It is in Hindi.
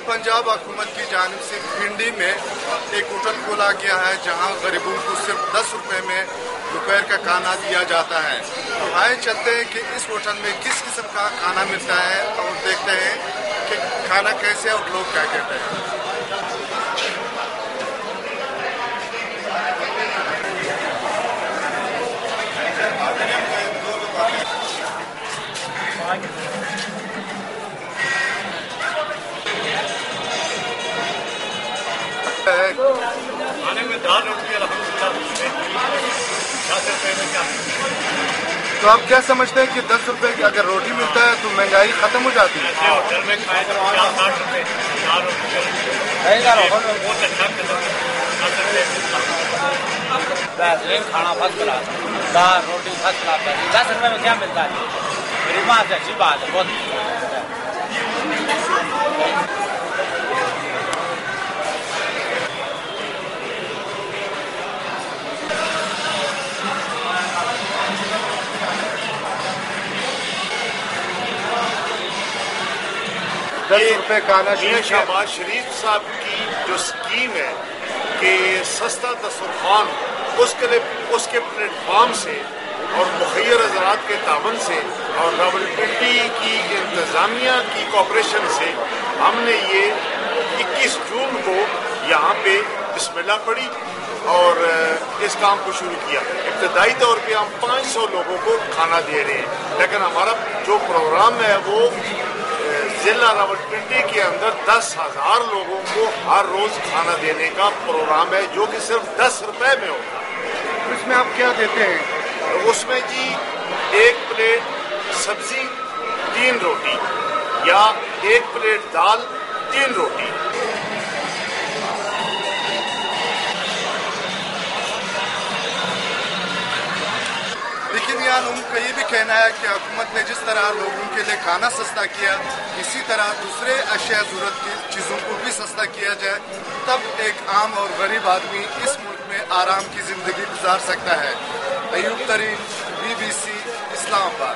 पंजाब हुकूमत की जानिब से भिंडी में एक होटल खोला गया है जहां गरीबों को सिर्फ 10 रुपए में दोपहर का खाना दिया जाता है। तो आए चलते हैं कि इस होटल में किस किस्म का खाना मिलता है और देखते हैं कि खाना कैसे और लोग क्या कहते हैं। खाने में दाल रोटी तो आप क्या समझते हैं कि 10 रुपए की अगर रोटी मिलता है तो महंगाई खत्म हो जाती है? होटल में खाए तो 50-60 रुपए खाना फर्स्ट क्लास, दाल रोटी फर्स्ट क्लास। 10 रुपए में क्या मिलता है? मेरी बात है, अच्छी बात है बहुत। 10 रुपए खाना शहबाज शरीफ साहब की जो स्कीम है कि सस्ता दस्तरखान, उसके प्लेटफॉर्म से और मुखैर हज़रात के तावन से और रावलपिंडी की इंतज़ामिया की कोऑपरेशन से हमने ये 21 जून को यहाँ पे बिस्मिल्लाह पढ़ी और इस काम को शुरू किया। इब्तदाई तौर पे हम 500 लोगों को खाना दे रहे हैं, लेकिन हमारा जो प्रोग्राम है वो जिला रावलपिंडी के अंदर 10,000 लोगों को हर रोज खाना देने का प्रोग्राम है, जो कि सिर्फ 10 रुपए में होगा। इसमें आप क्या देते हैं? तो उसमें जी 1 प्लेट सब्जी 3 रोटी या 1 प्लेट दाल 3 रोटी। लेकिन यहाँ उनका ये भी कहना है कि हुकूमत ने जिस तरह लोगों के लिए खाना सस्ता किया, इसी तरह दूसरे अशिया ज़रूरत की चीज़ों को भी सस्ता किया जाए, तब एक आम और गरीब आदमी इस मुल्क में आराम की ज़िंदगी गुजार सकता है। अयूब तरीन, BBC, इस्लामाबाद।